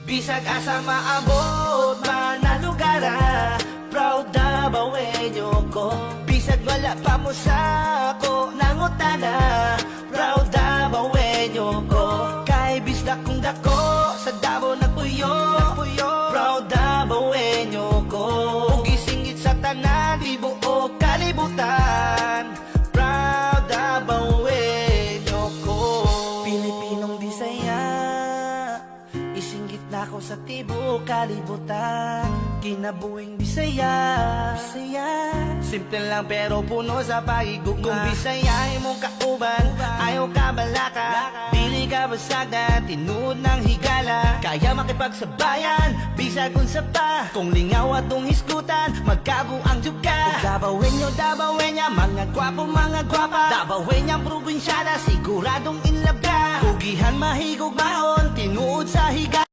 Bisag asa maabot man na lugar, proud na bawenyo ko. Bisag wala pa mo sa ako nangutana, proud na bawenyo ko. Kay bisdak kong dako sa Davao nagpuyo, proud na bawenyo ko. Ug gisingit sa tanan ibuok kalibutan, proud na bawenyo ko. Pilipinong Bisaya, isinggit na ako sa tibok kalibutan. Kinabuhing Bisaya, simple lang pero puno sa pagigugma. Kung Bisaya imong kauban, ayaw ka balaka, dili ka basagdan, tinuod ng higala. Kaya makipagsabayan, bisag unsa pa. Kung lingaw atong hisgutan, magkabuang jud ka. Dabawen niya, mga gwapo, mga gwapa. Dabawen niya, probinsyana, siguradong in love ka. Hugihan mahigog maon, tinuod sa higala.